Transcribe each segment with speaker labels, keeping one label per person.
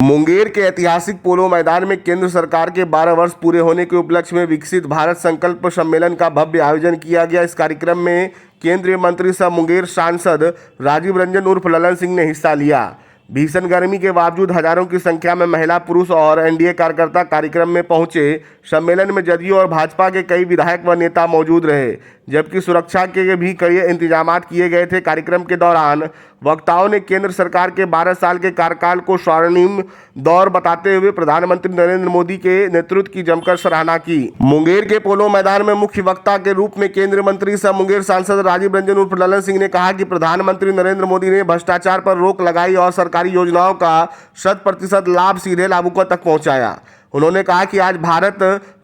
Speaker 1: मुंगेर के ऐतिहासिक पोलो मैदान में केंद्र सरकार के 12 वर्ष पूरे होने के उपलक्ष्य में विकसित भारत संकल्प सम्मेलन का भव्य आयोजन किया गया। इस कार्यक्रम में केंद्रीय मंत्री सह मुंगेर सांसद राजीव रंजन उर्फ ललन सिंह ने हिस्सा लिया। भीषण गर्मी के बावजूद हजारों की संख्या में महिला, पुरुष और एनडीए कार्यकर्ता कार्यक्रम में पहुंचे। सम्मेलन में जदयू और भाजपा के कई विधायक व नेता मौजूद रहे, जबकि सुरक्षा के भी कई इंतजाम किए गए थे। कार्यक्रम के दौरान वक्ताओं ने केंद्र सरकार के 12 साल के कार्यकाल को स्वर्णिम दौर बताते हुए प्रधानमंत्री नरेंद्र मोदी के नेतृत्व की जमकर सराहना की। मुंगेर के पोलो मैदान में मुख्य वक्ता के रूप में केंद्रीय मंत्री सह मुंगेर सांसद राजीव रंजन उर्फ ललन सिंह ने कहा कि प्रधानमंत्री नरेंद्र मोदी ने भ्रष्टाचार पर रोक लगाई और सरकारी योजनाओं का 100% लाभ सीधे लाभुकों तक पहुंचाया। उन्होंने कहा कि आज भारत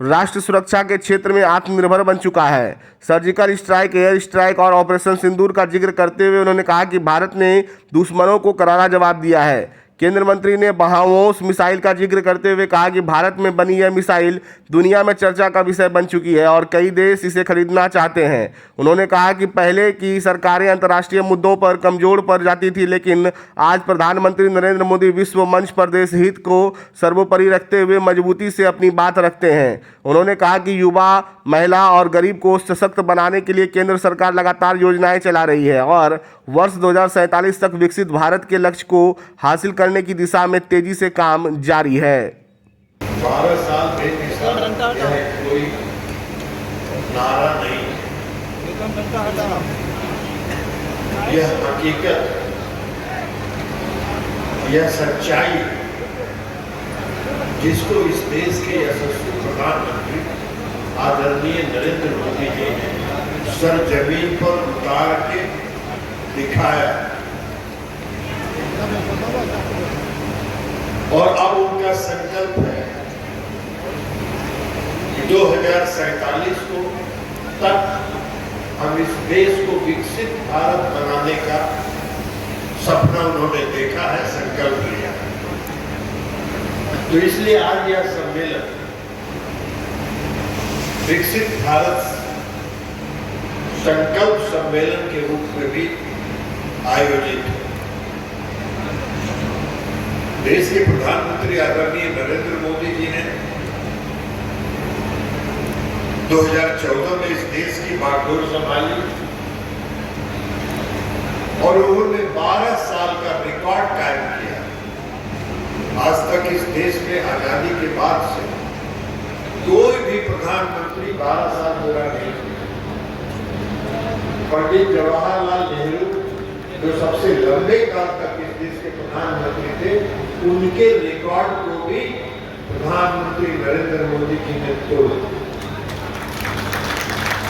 Speaker 1: राष्ट्र सुरक्षा के क्षेत्र में आत्मनिर्भर बन चुका है। सर्जिकल स्ट्राइक, एयर स्ट्राइक और ऑपरेशन सिंदूर का जिक्र करते हुए उन्होंने कहा कि भारत ने दुश्मनों को करारा जवाब दिया है। केंद्र मंत्री ने ब्रह्मोस मिसाइल का जिक्र करते हुए कहा कि भारत में बनी यह मिसाइल दुनिया में चर्चा का विषय बन चुकी है और कई देश इसे खरीदना चाहते हैं। उन्होंने कहा कि पहले की सरकारें अंतर्राष्ट्रीय मुद्दों पर कमजोर पड़ जाती थी, लेकिन आज प्रधानमंत्री नरेंद्र मोदी विश्व मंच पर देश हित को सर्वोपरि रखते हुए मजबूती से अपनी बात रखते हैं। उन्होंने कहा कि युवा, महिला और गरीब को सशक्त बनाने के लिए केंद्र सरकार लगातार योजनाएं चला रही है और वर्ष 2047 तक विकसित भारत के लक्ष्य को हासिल करने की दिशा में तेजी से काम जारी है।
Speaker 2: 12 साल कोई नारा नहीं, यह हकीकत, यह सच्चाई जिसको इस देश के यशस्वी प्रधानमंत्री आदरणीय नरेंद्र मोदी जी ने सर जमीन पर उतार के दिखाया और अब उनका संकल्प है कि 2047 को तक हम इस देश को विकसित भारत बनाने का सपना उन्होंने देखा है, संकल्प लिया है। तो इसलिए आज यह सम्मेलन विकसित भारत संकल्प सम्मेलन के रूप में भी आयोजित है। देश के प्रधानमंत्री आदरणीय नरेंद्र मोदी जी ने 2014 में इस देश की बागडोर संभाली और उन्होंने 12 साल का रिकॉर्ड कायम किया। आज तक इस देश में आजादी के बाद से कोई भी प्रधानमंत्री 12 साल पूरा नहीं किया। पंडित जवाहरलाल नेहरू जो सबसे लंबे काल तक इस देश के प्रधानमंत्री थे, उनके रिकॉर्ड को भी प्रधानमंत्री नरेंद्र मोदी जी ने तोड़ा।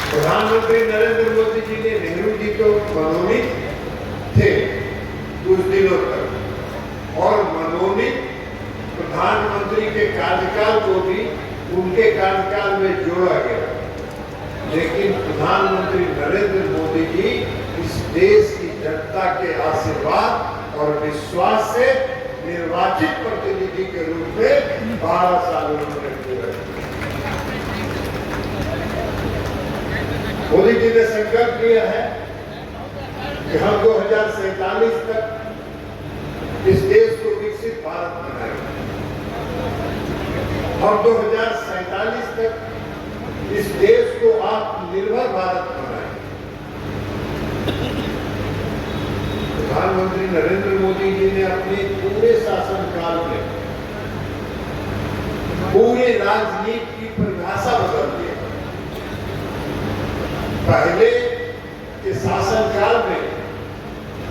Speaker 2: प्रधानमंत्री नरेंद्र मोदी जी ने, नेहरू जी तो मनोनीत थे कुछ दिनों तक और मनोनीत प्रधानमंत्री के कार्यकाल को भी उनके कार्यकाल में जोड़ा गया, लेकिन प्रधानमंत्री नरेंद्र मोदी जी इस देश की जनता के आशीर्वाद और विश्वास से निर्वाचित प्रतिनिधि के रूप में 12 साल उन्होंने पूरे किए। मोदी जी ने संकल्प लिया है कि हम 2047 तक इस देश को विकसित भारत बनाएंगे। हम 2047 तक इस देश को आत्मनिर्भर भारत बनाएंगे। प्रधानमंत्री नरेंद्र मोदी जी ने अपने पूरे शासनकाल में पूरे राजनीति की परिभाषा बदल दी। पहले के शासनकाल में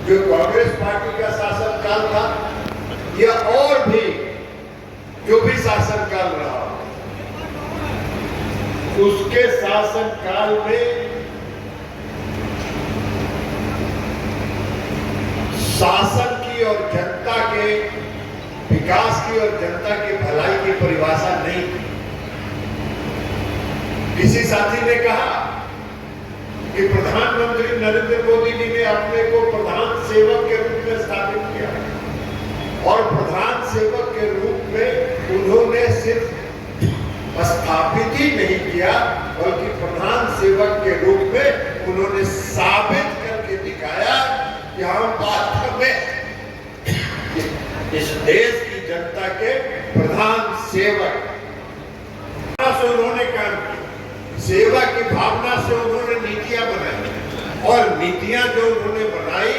Speaker 2: जो कांग्रेस पार्टी का शासनकाल था या और भी जो भी शासनकाल रहा, उसके शासनकाल में शासन की और जनता के विकास की और जनता की भलाई की परिभाषा नहीं थी। किसी साथी ने कहा कि प्रधानमंत्री नरेंद्र मोदी जी ने अपने को प्रधान सेवक के रूप में स्थापित किया और प्रधान सेवक के रूप में उन्होंने सिर्फ स्थापित ही नहीं किया, बल्कि प्रधान सेवक के रूप में उन्होंने साबित करके दिखाया कि हम वास्तव में इस देश की जनता भावना से उन्होंने नीतियां बनाई और नीतियां जो उन्होंने बनाई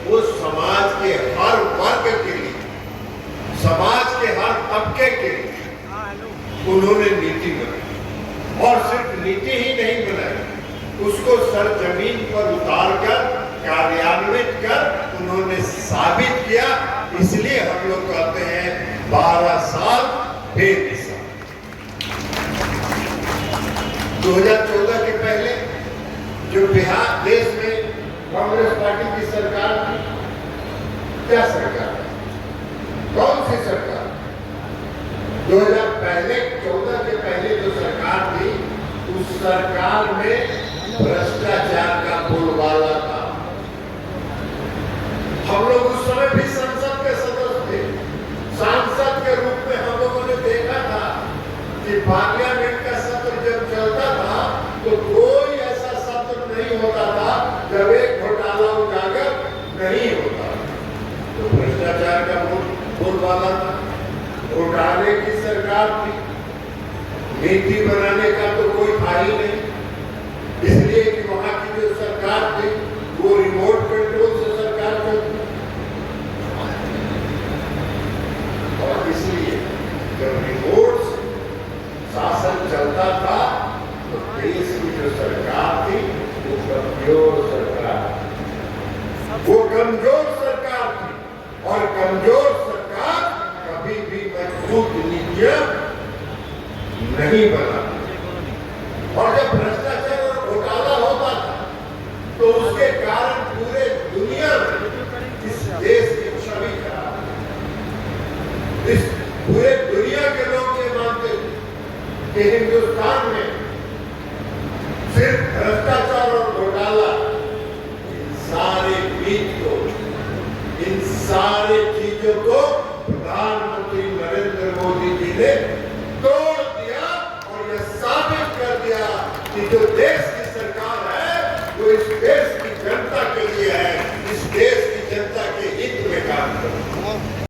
Speaker 2: वो समाज के हर वर्ग के लिए, समाज के हर तबके के लिए उन्होंने नीति बनाई। और सिर्फ नीति ही नहीं बनाई, उसको सरजमीन पर उतार कर कार्यान्वित कर उन्होंने साबित किया। इसलिए हम लोग कहते हैं 12 साल बेमिसाल। 2014 के पहले जो बिहार देश में कांग्रेस पार्टी की सरकार थी, क्या सरकार, कौन सी सरकार? 2014 के पहले जो सरकार थी उस सरकार में भ्रष्टाचार का बोलबाला था। हम लोग उस समय भी संसद के सदस्य थे। सांसद के रूप में हम लोगों ने देखा था कि पार्लियामेंट का सत्र जब चलता था तो कोई ऐसा सत्र नहीं होता था जब एक घोटाला उजागर नहीं होता। तो भ्रष्टाचार का बोलबाला था, घोटाले की सरकार थी, नीति बनाने का तो कोई था ही नहीं। इसलिए कि वहां की जो सरकार थी वो रिमोट कंट्रोल से सरकार चलती, और इसलिए जब रिमोट शासन चलता था तो देश की जो सरकार थी वो कमजोर सरकार थी, वो कमजोर सरकार थी। और कमजोर सरकार कभी भी मजबूत नीतियां नहीं बनाती। और जब भ्रष्टाचार और घोटाला होता था तो उसके कारण पूरे दुनिया में इस देश की छवि खराब, इस पूरे दुनिया के लोग ये मानते थे कि हिंदुस्तान में सिर्फ भ्रष्टाचार और घोटाला, इन सारे बीज को, इन सारे चीजों को प्रधानमंत्री नरेंद्र मोदी जी ने तोड़ दिया और यह साबित कर दिया कि जो देश की सरकार है वो इस देश की जनता के लिए है, इस देश की जनता के हित में काम करती है।